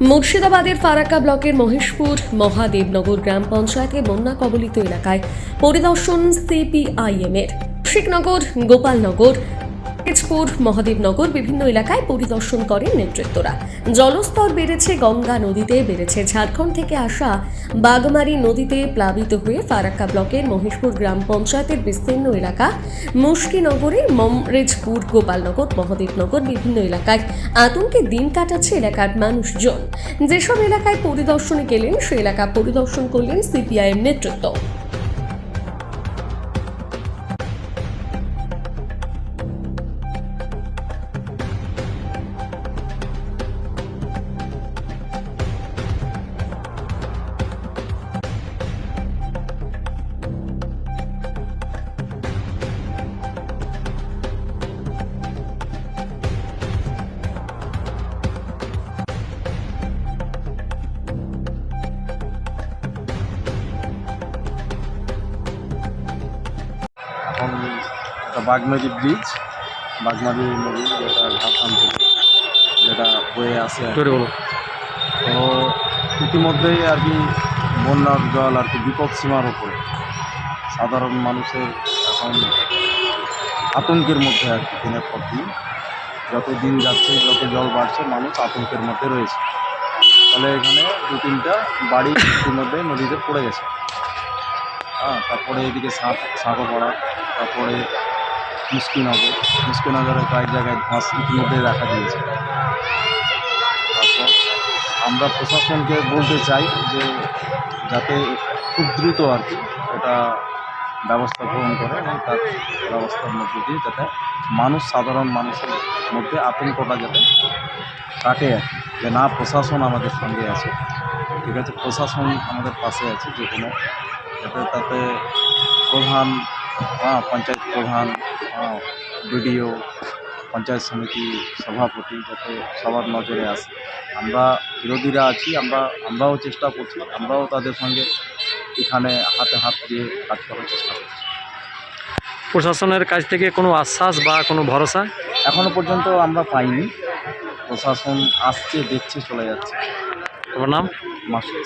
মুর্শিদাবাদের ফারাক্কা ব্লকের মহেশপুর মহাদেবনগর গ্রাম পঞ্চায়েতে বন্যা কবলিত এলাকায় পরিদর্শন সিপিআইএম-এর। শিখনগর, গোপালনগর, তেজপুর, মহাদেবনগর বিভিন্ন এলাকায় পরিদর্শন করেন নেতৃত্বরা। জলস্তর বেড়েছে গঙ্গা নদীতে, বেড়েছে ঝাড়খণ্ড থেকে আসা বাগমারি নদীতে প্লাবিত হয়ে ফারাক্কা ব্লকের মহেশপুর গ্রাম পঞ্চায়েতের বিস্তীর্ণ এলাকা মুশকিনগরে, মমরেজপুর, গোপালনগর, মহাদেবনগর বিভিন্ন এলাকায় আতঙ্কে দিন কাটাচ্ছে এলাকার মানুষজন। যেসব এলাকায় পরিদর্শনে গেলেন সে এলাকা পরিদর্শন করলেন সিপিআইএম নেতৃত্ব। এখন একটা বাগমারি ব্রিজ, বাগমারি নদী যেটা ঝাড়খণ্ড থেকে যেটা বয়ে আসে আর কি। তো ইতিমধ্যেই আর কি বন্যার জল আর কি বিপদ সীমার উপরে, সাধারণ মানুষের এখন আতঙ্কের মধ্যে আর কি। দিনের পর দিন যত দিন যাচ্ছে, যত জল বাড়ছে, মানুষ আতঙ্কের মধ্যে রয়েছে। ফলে এখানে 2-3টা বাড়ি ইতিমধ্যে নদীতে পড়ে গেছে। তারপরে এদিকে সাগরপাড়া, তারপরে মুশকিনগরে কয়েক জায়গায় ধস ইতিমধ্যে দেখা দিয়েছে। তারপর আমরা প্রশাসনকে বলতে চাই যে যাতে খুব দ্রুত আর কি এটা ব্যবস্থা গ্রহণ করে এবং তার ব্যবস্থার মধ্যে দিয়ে যাতে সাধারণ মানুষের মধ্যে আতঙ্কটা যাতে কাটে আর কি। যে না, প্রশাসন আমাদের সঙ্গে আছে, ঠিক আছে, প্রশাসন আমাদের পাশে আছে, যে কোনো যাতে তাতে প্রধান, পঞ্চায়েত প্রধান, বিডিও, পঞ্চায়েত সমিতি সভাপতি যাতে সবার নজরে আসে। আমরা বিরোধীরা আছি, আমরাও চেষ্টা করছি, আমরাও তাদের সঙ্গে এখানে হাতে হাত দিয়ে কাজ করার চেষ্টা করছি। প্রশাসনের কাছ থেকে কোনো আশ্বাস বা কোনো ভরসা এখনও পর্যন্ত আমরা পাইনি। প্রশাসন আসছে, দেখছে, চলে যাচ্ছে। তোমার নাম? মাসুদ।